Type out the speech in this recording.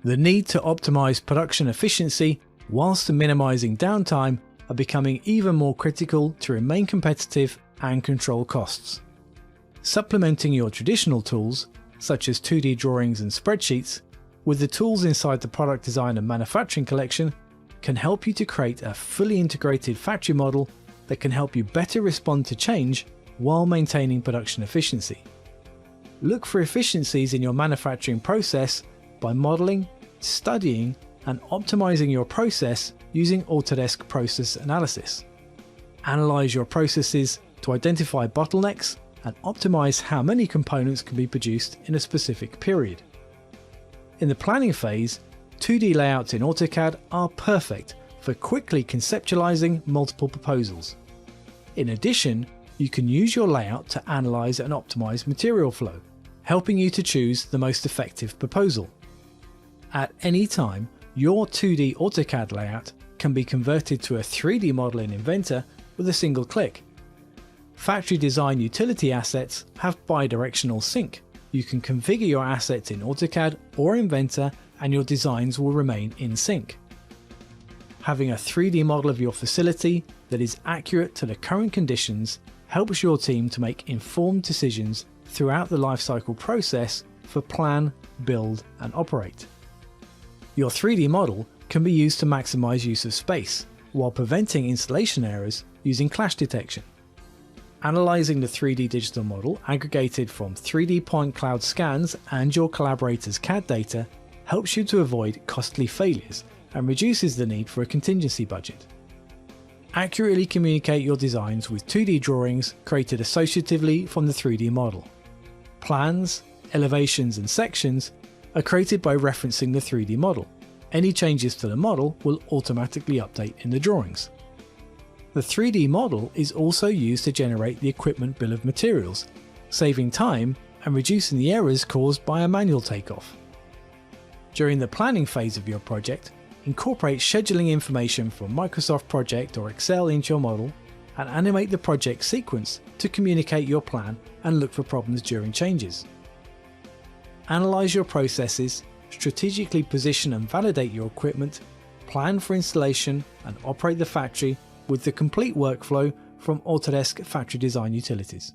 The need to optimize production efficiency whilst minimizing downtime are becoming even more critical to remain competitive and control costs. Supplementing your traditional tools, such as 2D drawings and spreadsheets, with the tools inside the product design and manufacturing collection can help you to create a fully integrated factory model that can help you better respond to change while maintaining production efficiency. Look for efficiencies in your manufacturing process by modeling, studying, and optimizing your process using Autodesk Process Analysis. Analyze your processes to identify bottlenecks and optimize how many components can be produced in a specific period. In the planning phase, 2D layouts in AutoCAD are perfect for quickly conceptualizing multiple proposals. In addition, you can use your layout to analyze and optimize material flow, helping you to choose the most effective proposal. At any time, your 2D AutoCAD layout can be converted to a 3D model in Inventor with a single click. Factory design utility assets have bidirectional sync. You can configure your assets in AutoCAD or Inventor and your designs will remain in sync. Having a 3D model of your facility that is accurate to the current conditions helps your team to make informed decisions throughout the lifecycle process for plan, build, and operate. Your 3D model can be used to maximize use of space while preventing installation errors using clash detection. Analyzing the 3D digital model aggregated from 3D point cloud scans and your collaborators' CAD data helps you to avoid costly failures and reduces the need for a contingency budget. Accurately communicate your designs with 2D drawings created associatively from the 3D model. Plans, elevations and sections are created by referencing the 3D model. Any changes to the model will automatically update in the drawings. The 3D model is also used to generate the equipment bill of materials, saving time and reducing the errors caused by a manual takeoff. During the planning phase of your project, incorporate scheduling information from Microsoft Project or Excel into your model and animate the project sequence to communicate your plan and look for problems during changes. Analyze your processes, strategically position and validate your equipment, plan for installation and operate the factory with the complete workflow from Autodesk Factory Design Utilities.